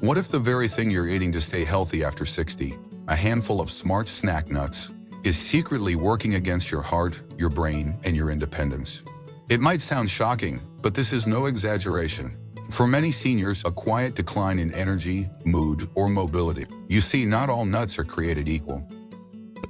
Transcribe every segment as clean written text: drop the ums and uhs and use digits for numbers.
What if the very thing you're eating to stay healthy after 60, a handful of smart snack nuts, is secretly working against your heart, your brain, and your independence? It might sound shocking, but this is no exaggeration. For many seniors, a quiet decline in energy, mood, or mobility. You see, not all nuts are created equal.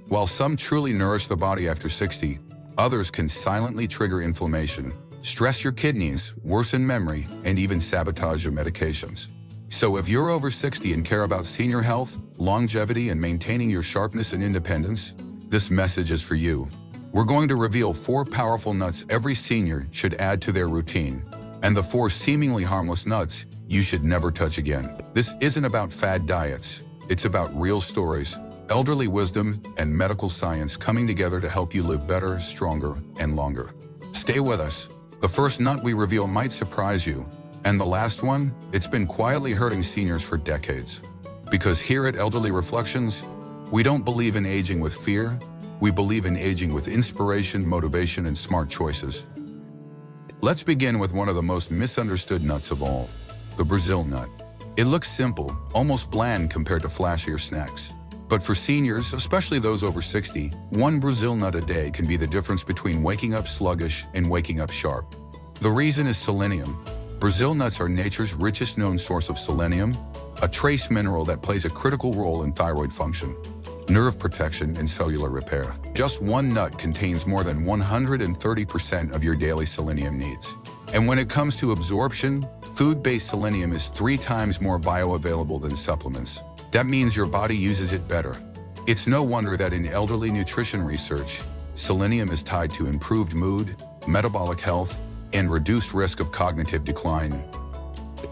While some truly nourish the body after 60, others can silently trigger inflammation, stress your kidneys, worsen memory, and even sabotage your medications. So if you're over 60 and care about senior health, longevity, and maintaining your sharpness and independence, this message is for you. We're going to reveal 4 powerful nuts every senior should add to their routine, and the 4 seemingly harmless nuts you should never touch again. This isn't about fad diets. It's about real stories, elderly wisdom, and medical science coming together to help you live better, stronger, and longer. Stay with us. The first nut we reveal might surprise you, and the last one, it's been quietly hurting seniors for decades. Because here at Elderly Reflections, we don't believe in aging with fear. We believe in aging with inspiration, motivation, and smart choices. Let's begin with one of the most misunderstood nuts of all, the Brazil nut. It looks simple, almost bland compared to flashier snacks. But for seniors, especially those over 60, one Brazil nut a day can be the difference between waking up sluggish and waking up sharp. The reason is selenium. Brazil nuts are nature's richest known source of selenium, a trace mineral that plays a critical role in thyroid function, nerve protection, and cellular repair. Just one nut contains more than 130% of your daily selenium needs. And when it comes to absorption, food-based selenium is 3 times more bioavailable than supplements. That means your body uses it better. It's no wonder that in elderly nutrition research, selenium is tied to improved mood, metabolic health, and reduced risk of cognitive decline.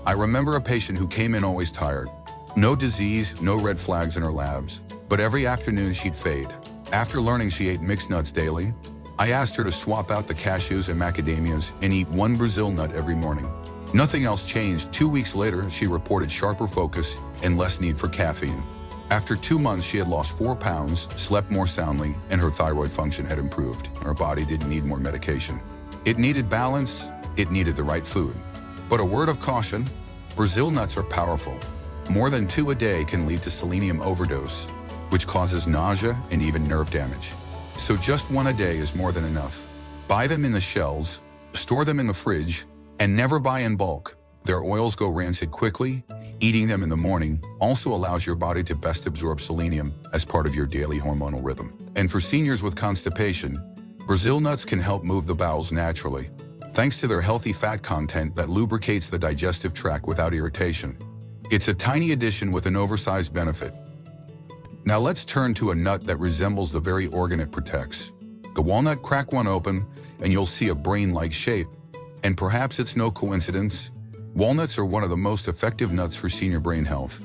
I remember a patient who came in always tired. No disease, no red flags in her labs, but every afternoon she'd fade. After learning she ate mixed nuts daily, I asked her to swap out the cashews and macadamias and eat 1 Brazil nut every morning. Nothing else changed. 2 weeks later, she reported sharper focus and less need for caffeine. After 2 months, she had lost 4 pounds, slept more soundly, and her thyroid function had improved. Her body didn't need more medication. It needed balance, it needed the right food. But a word of caution, Brazil nuts are powerful. More than 2 a day can lead to selenium overdose, which causes nausea and even nerve damage. So just 1 a day is more than enough. Buy them in the shells, store them in the fridge, and never buy in bulk. Their oils go rancid quickly. Eating them in the morning also allows your body to best absorb selenium as part of your daily hormonal rhythm. And for seniors with constipation, Brazil nuts can help move the bowels naturally, thanks to their healthy fat content that lubricates the digestive tract without irritation. It's a tiny addition with an oversized benefit. Now let's turn to a nut that resembles the very organ it protects. The walnut. Crack one open, and you'll see a brain-like shape. And perhaps it's no coincidence, walnuts are one of the most effective nuts for senior brain health.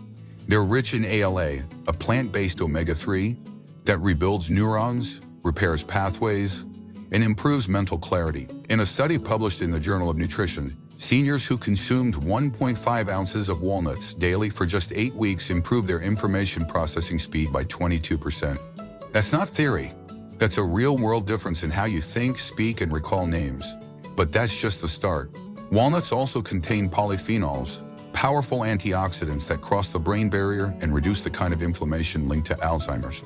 They're rich in ALA, a plant-based omega-3 that rebuilds neurons, repairs pathways, and improves mental clarity. In a study published in the Journal of Nutrition, seniors who consumed 1.5 ounces of walnuts daily for just 8 weeks improved their information processing speed by 22%. That's not theory. That's a real-world difference in how you think, speak, and recall names. But that's just the start. Walnuts also contain polyphenols, powerful antioxidants that cross the brain barrier and reduce the kind of inflammation linked to Alzheimer's.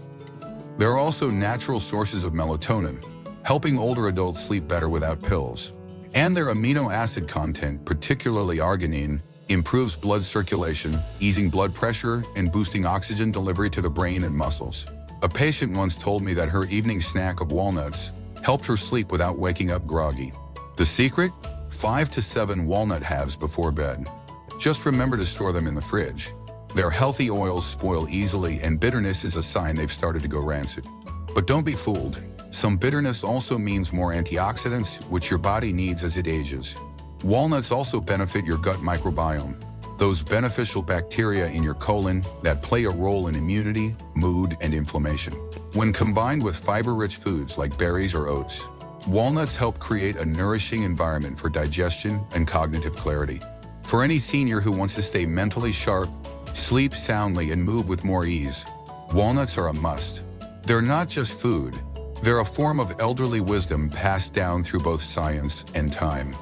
There are also natural sources of melatonin, helping older adults sleep better without pills. And their amino acid content, particularly arginine, improves blood circulation, easing blood pressure and boosting oxygen delivery to the brain and muscles. A patient once told me that her evening snack of walnuts helped her sleep without waking up groggy. The secret? 5 to 7 walnut halves before bed. Just remember to store them in the fridge. Their healthy oils spoil easily, and bitterness is a sign they've started to go rancid. But don't be fooled. Some bitterness also means more antioxidants, which your body needs as it ages. Walnuts also benefit your gut microbiome, those beneficial bacteria in your colon that play a role in immunity, mood, and inflammation. When combined with fiber-rich foods like berries or oats, walnuts help create a nourishing environment for digestion and cognitive clarity. For any senior who wants to stay mentally sharp, sleep soundly, and move with more ease, walnuts are a must. They're not just food. They're a form of elderly wisdom passed down through both science and time.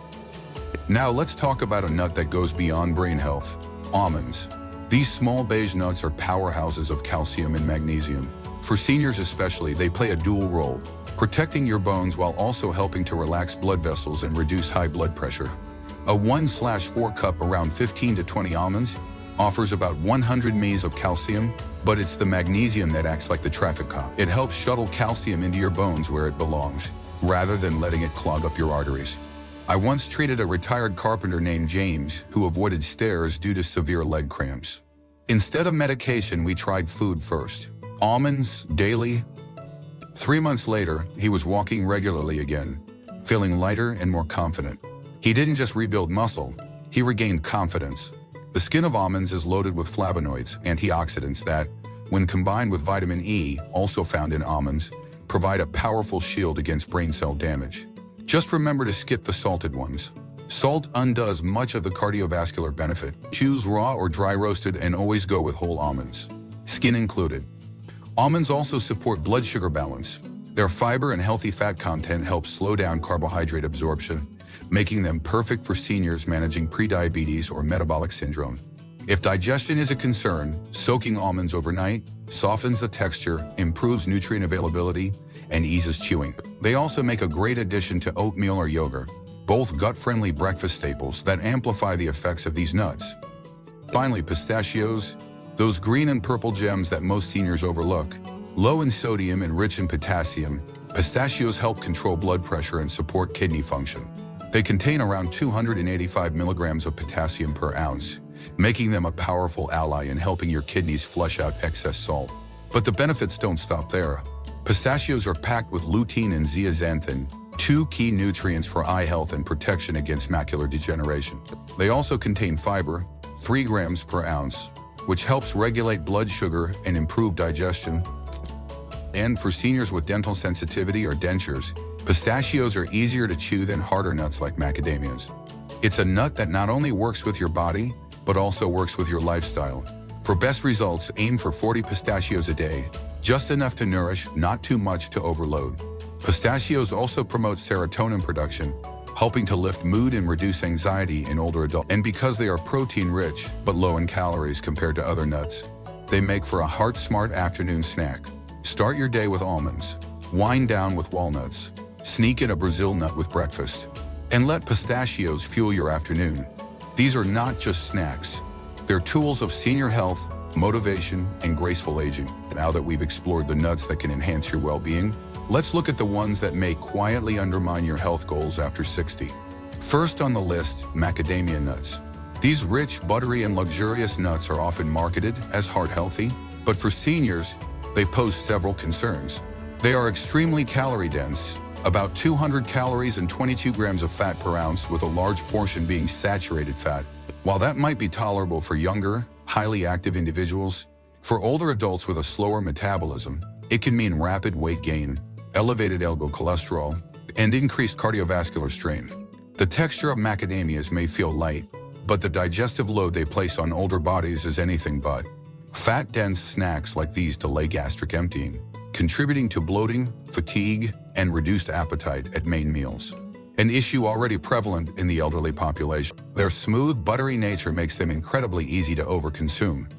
Now let's talk about a nut that goes beyond brain health, almonds. These small beige nuts are powerhouses of calcium and magnesium. For seniors especially, they play a dual role, protecting your bones while also helping to relax blood vessels and reduce high blood pressure. A 1/4 cup around 15 to 20 almonds offers about 100 mg of calcium, but it's the magnesium that acts like the traffic cop. It helps shuttle calcium into your bones where it belongs, rather than letting it clog up your arteries. I once treated a retired carpenter named James who avoided stairs due to severe leg cramps. Instead of medication, we tried food first. Almonds, daily. 3 months later, he was walking regularly again, feeling lighter and more confident. He didn't just rebuild muscle, he regained confidence. The skin of almonds is loaded with flavonoids, antioxidants that, when combined with vitamin E, also found in almonds, provide a powerful shield against brain cell damage. Just remember to skip the salted ones. Salt undoes much of the cardiovascular benefit. Choose raw or dry roasted and always go with whole almonds, skin included. Almonds also support blood sugar balance. Their fiber and healthy fat content helps slow down carbohydrate absorption, making them perfect for seniors managing prediabetes or metabolic syndrome. If digestion is a concern, soaking almonds overnight softens the texture, improves nutrient availability, and eases chewing. They also make a great addition to oatmeal or yogurt, both gut-friendly breakfast staples that amplify the effects of these nuts. Finally, pistachios, those green and purple gems that most seniors overlook. Low in sodium and rich in potassium, pistachios help control blood pressure and support kidney function. They contain around 285 milligrams of potassium per ounce, making them a powerful ally in helping your kidneys flush out excess salt. But the benefits don't stop there. Pistachios are packed with lutein and zeaxanthin, two key nutrients for eye health and protection against macular degeneration. They also contain fiber, 3 grams per ounce, which helps regulate blood sugar and improve digestion. And for seniors with dental sensitivity or dentures, pistachios are easier to chew than harder nuts like macadamias. It's a nut that not only works with your body, but also works with your lifestyle. For best results, aim for 40 pistachios a day, just enough to nourish, not too much to overload. Pistachios also promote serotonin production, helping to lift mood and reduce anxiety in older adults. And because they are protein-rich, but low in calories compared to other nuts, they make for a heart-smart afternoon snack. Start your day with almonds, wind down with walnuts, sneak in a Brazil nut with breakfast, and let pistachios fuel your afternoon. These are not just snacks. They're tools of senior health, motivation, and graceful aging. Now that we've explored the nuts that can enhance your well-being, let's look at the ones that may quietly undermine your health goals after 60. First on the list, macadamia nuts. These rich, buttery, and luxurious nuts are often marketed as heart-healthy, but for seniors, they pose several concerns. They are extremely calorie-dense, about 200 calories and 22 grams of fat per ounce, with a large portion being saturated fat. While that might be tolerable for younger, highly active individuals, for older adults with a slower metabolism, it can mean rapid weight gain, elevated LDL cholesterol, and increased cardiovascular strain. The texture of macadamias may feel light, but the digestive load they place on older bodies is anything but. Fat-dense snacks like these delay gastric emptying, contributing to bloating, fatigue, and reduced appetite at main meals, an issue already prevalent in the elderly population. Their smooth, buttery nature makes them incredibly easy to overconsume.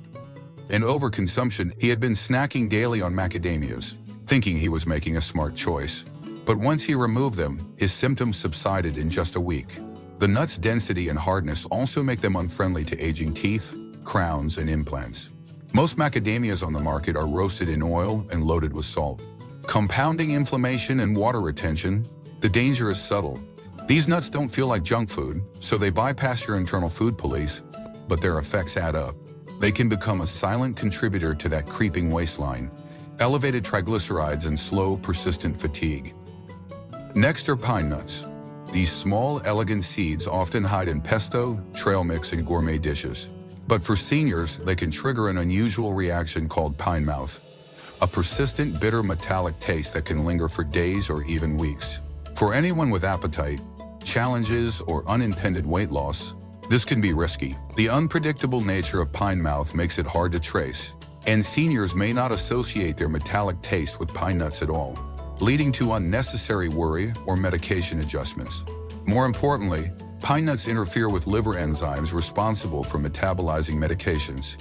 In overconsumption, he had been snacking daily on macadamias, thinking he was making a smart choice. But once he removed them, his symptoms subsided in just a week. The nuts' density and hardness also make them unfriendly to aging teeth, crowns, and implants. Most macadamias on the market are roasted in oil and loaded with salt, compounding inflammation and water retention. The danger is subtle. These nuts don't feel like junk food, so they bypass your internal food police, but their effects add up. They can become a silent contributor to that creeping waistline, elevated triglycerides, and slow, persistent fatigue. Next are pine nuts. These small, elegant seeds often hide in pesto, trail mix, and gourmet dishes. But for seniors, they can trigger an unusual reaction called pine mouth, a persistent, bitter, metallic taste that can linger for days or even weeks. For anyone with appetite challenges or unintended weight loss, this can be risky. The unpredictable nature of pine mouth makes it hard to trace, and seniors may not associate their metallic taste with pine nuts at all, leading to unnecessary worry or medication adjustments. More importantly, pine nuts interfere with liver enzymes responsible for metabolizing medications,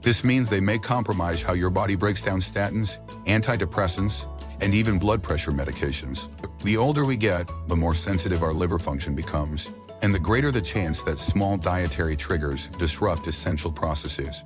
This means they may compromise how your body breaks down statins, antidepressants, and even blood pressure medications. The older we get, the more sensitive our liver function becomes, and the greater the chance that small dietary triggers disrupt essential processes.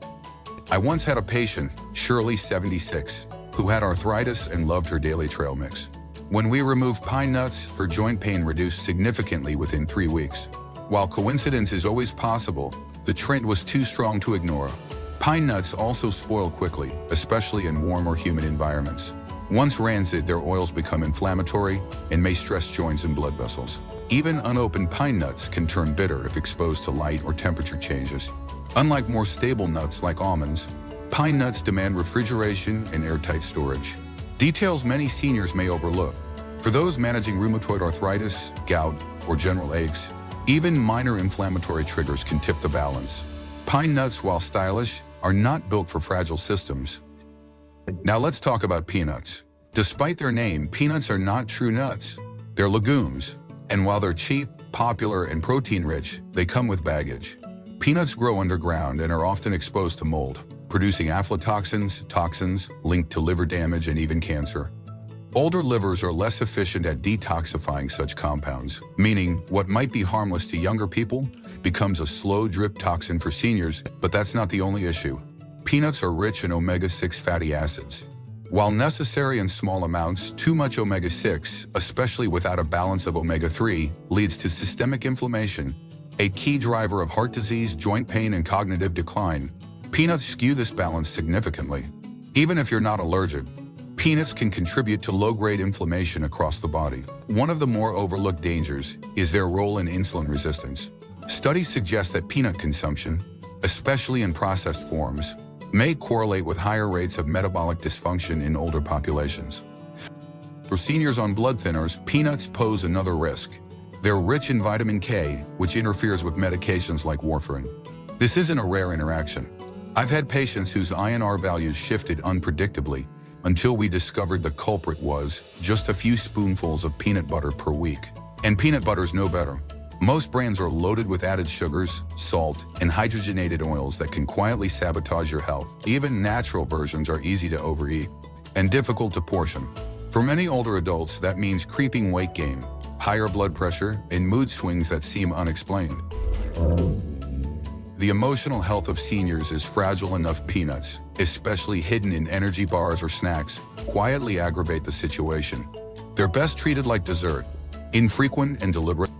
I once had a patient, Shirley, 76, who had arthritis and loved her daily trail mix. When we removed pine nuts, her joint pain reduced significantly within 3 weeks. While coincidence is always possible, the trend was too strong to ignore. Pine nuts also spoil quickly, especially in warm or humid environments. Once rancid, their oils become inflammatory and may stress joints and blood vessels. Even unopened pine nuts can turn bitter if exposed to light or temperature changes. Unlike more stable nuts like almonds, pine nuts demand refrigeration and airtight storage. Details many seniors may overlook. For those managing rheumatoid arthritis, gout, or general aches, even minor inflammatory triggers can tip the balance. Pine nuts, while stylish, are not built for fragile systems. Now let's talk about peanuts. Despite their name, peanuts are not true nuts. They're legumes, and while they're cheap, popular, and protein-rich, they come with baggage. Peanuts grow underground and are often exposed to mold, producing aflatoxins, toxins linked to liver damage and even cancer. Older livers are less efficient at detoxifying such compounds, meaning what might be harmless to younger people becomes a slow drip toxin for seniors, but that's not the only issue. Peanuts are rich in omega-6 fatty acids. While necessary in small amounts, too much omega-6, especially without a balance of omega-3, leads to systemic inflammation, a key driver of heart disease, joint pain, and cognitive decline. Peanuts skew this balance significantly. Even if you're not allergic, peanuts can contribute to low-grade inflammation across the body. One of the more overlooked dangers is their role in insulin resistance. Studies suggest that peanut consumption, especially in processed forms, may correlate with higher rates of metabolic dysfunction in older populations. For seniors on blood thinners, peanuts pose another risk. They're rich in vitamin K, which interferes with medications like warfarin. This isn't a rare interaction. I've had patients whose INR values shifted unpredictably until we discovered the culprit was just a few spoonfuls of peanut butter per week. And peanut butter's no better. Most brands are loaded with added sugars, salt, and hydrogenated oils that can quietly sabotage your health. Even natural versions are easy to overeat and difficult to portion. For many older adults, that means creeping weight gain, higher blood pressure, and mood swings that seem unexplained. The emotional health of seniors is fragile enough. Peanuts, especially hidden in energy bars or snacks, quietly aggravate the situation. They're best treated like dessert, infrequent and deliberate.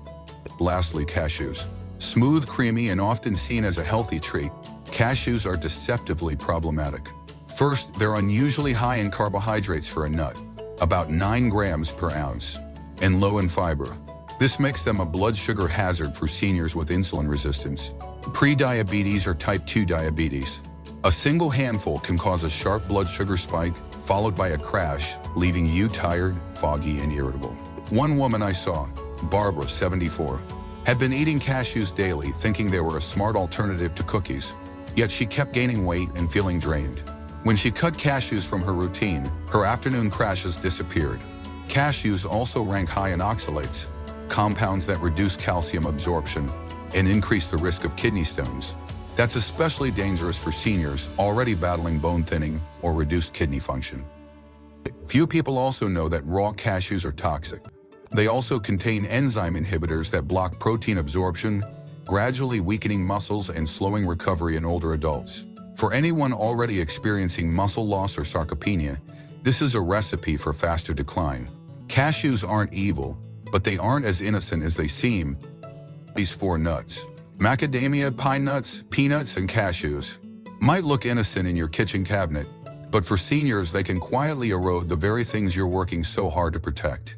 Lastly, cashews. Smooth, creamy, and often seen as a healthy treat, cashews are deceptively problematic. First, they're unusually high in carbohydrates for a nut, about 9 grams per ounce, and low in fiber. This makes them a blood sugar hazard for seniors with insulin resistance, pre-diabetes, or type 2 diabetes. A single handful can cause a sharp blood sugar spike, followed by a crash, leaving you tired, foggy, and irritable. One woman I saw, Barbara, 74, had been eating cashews daily, thinking they were a smart alternative to cookies. Yet she kept gaining weight and feeling drained. When she cut cashews from her routine, her afternoon crashes disappeared. Cashews also rank high in oxalates, compounds that reduce calcium absorption and increase the risk of kidney stones. That's especially dangerous for seniors already battling bone thinning or reduced kidney function. Few people also know that raw cashews are toxic. They also contain enzyme inhibitors that block protein absorption, gradually weakening muscles and slowing recovery in older adults. For anyone already experiencing muscle loss or sarcopenia, this is a recipe for faster decline. Cashews aren't evil, but they aren't as innocent as they seem. These 4 nuts, macadamia, pine nuts, peanuts, and cashews, might look innocent in your kitchen cabinet, but for seniors they can quietly erode the very things you're working so hard to protect.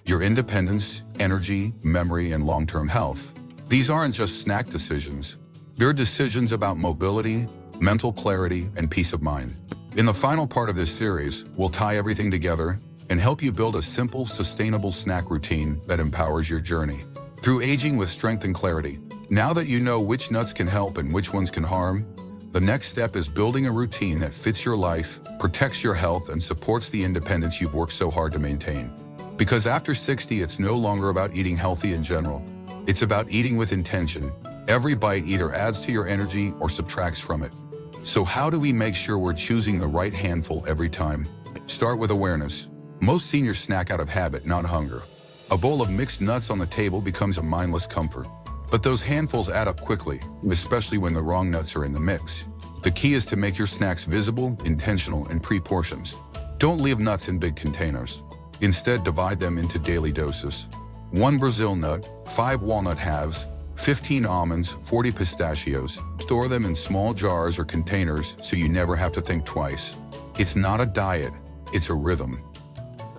Your independence, energy, memory, and long-term health. These aren't just snack decisions. They're decisions about mobility, mental clarity, and peace of mind. In the final part of this series, we'll tie everything together and help you build a simple, sustainable snack routine that empowers your journey through aging with strength and clarity. Now that you know which nuts can help and which ones can harm, the next step is building a routine that fits your life, protects your health, and supports the independence you've worked so hard to maintain. Because after 60, it's no longer about eating healthy in general. It's about eating with intention. Every bite either adds to your energy or subtracts from it. So how do we make sure we're choosing the right handful every time? Start with awareness. Most seniors snack out of habit, not hunger. A bowl of mixed nuts on the table becomes a mindless comfort. But those handfuls add up quickly, especially when the wrong nuts are in the mix. The key is to make your snacks visible, intentional, and pre-portions. Don't leave nuts in big containers. Instead, divide them into daily doses. 1 Brazil nut, 5 walnut halves, 15 almonds, 40 pistachios. Store them in small jars or containers so you never have to think twice. It's not a diet, it's a rhythm.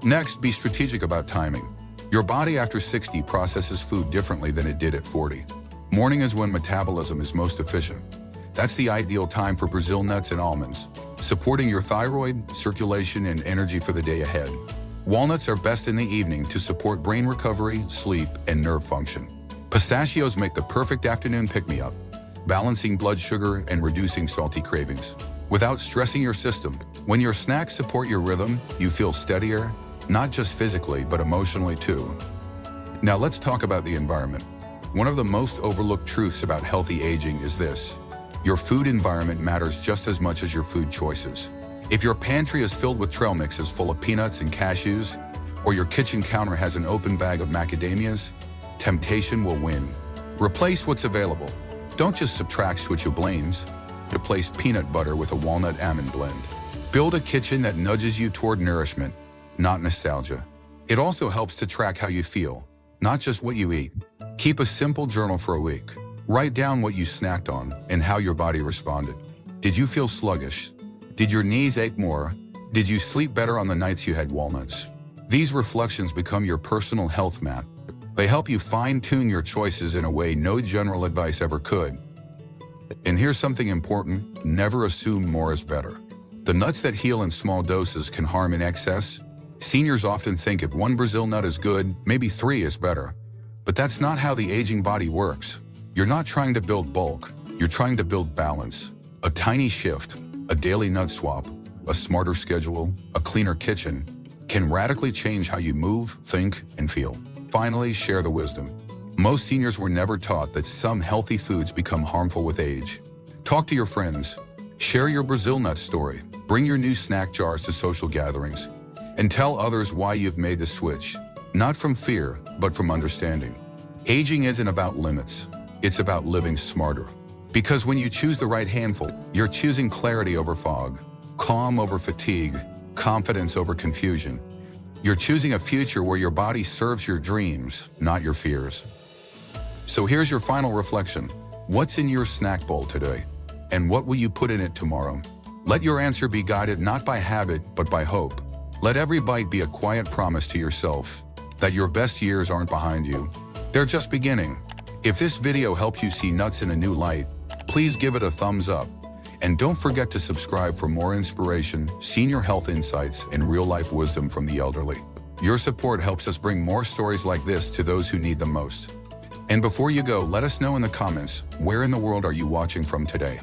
Next, be strategic about timing. Your body after 60 processes food differently than it did at 40. Morning is when metabolism is most efficient. That's the ideal time for Brazil nuts and almonds, supporting your thyroid, circulation, and energy for the day ahead. Walnuts are best in the evening to support brain recovery, sleep, and nerve function. Pistachios make the perfect afternoon pick-me-up, balancing blood sugar and reducing salty cravings. Without stressing your system, when your snacks support your rhythm, you feel steadier, not just physically, but emotionally too. Now let's talk about the environment. One of the most overlooked truths about healthy aging is this: your food environment matters just as much as your food choices. If your pantry is filled with trail mixes full of peanuts and cashews, or your kitchen counter has an open bag of macadamias, temptation will win. Replace what's available. Don't just subtract switch blames. Replace peanut butter with a walnut almond blend. Build a kitchen that nudges you toward nourishment, not nostalgia. It also helps to track how you feel, not just what you eat. Keep a simple journal for a week. Write down what you snacked on and how your body responded. Did you feel sluggish? Did your knees ache more? Did you sleep better on the nights you had walnuts? These reflections become your personal health map. They help you fine-tune your choices in a way no general advice ever could. And here's something important: never assume more is better. The nuts that heal in small doses can harm in excess. Seniors often think if 1 Brazil nut is good, maybe 3 is better. But that's not how the aging body works. You're not trying to build bulk, you're trying to build balance. A tiny shift, a daily nut swap, a smarter schedule, a cleaner kitchen, can radically change how you move, think, and feel. Finally, share the wisdom. Most seniors were never taught that some healthy foods become harmful with age. Talk to your friends. Share your Brazil nut story. Bring your new snack jars to social gatherings. And tell others why you've made the switch. Not from fear, but from understanding. Aging isn't about limits. It's about living smarter. Because when you choose the right handful, you're choosing clarity over fog, calm over fatigue, confidence over confusion. You're choosing a future where your body serves your dreams, not your fears. So here's your final reflection. What's in your snack bowl today? And what will you put in it tomorrow? Let your answer be guided not by habit, but by hope. Let every bite be a quiet promise to yourself that your best years aren't behind you. They're just beginning. If this video helped you see nuts in a new light, please give it a thumbs up. And don't forget to subscribe for more inspiration, senior health insights, and real-life wisdom from the elderly. Your support helps us bring more stories like this to those who need them most. And before you go, let us know in the comments, where in the world are you watching from today?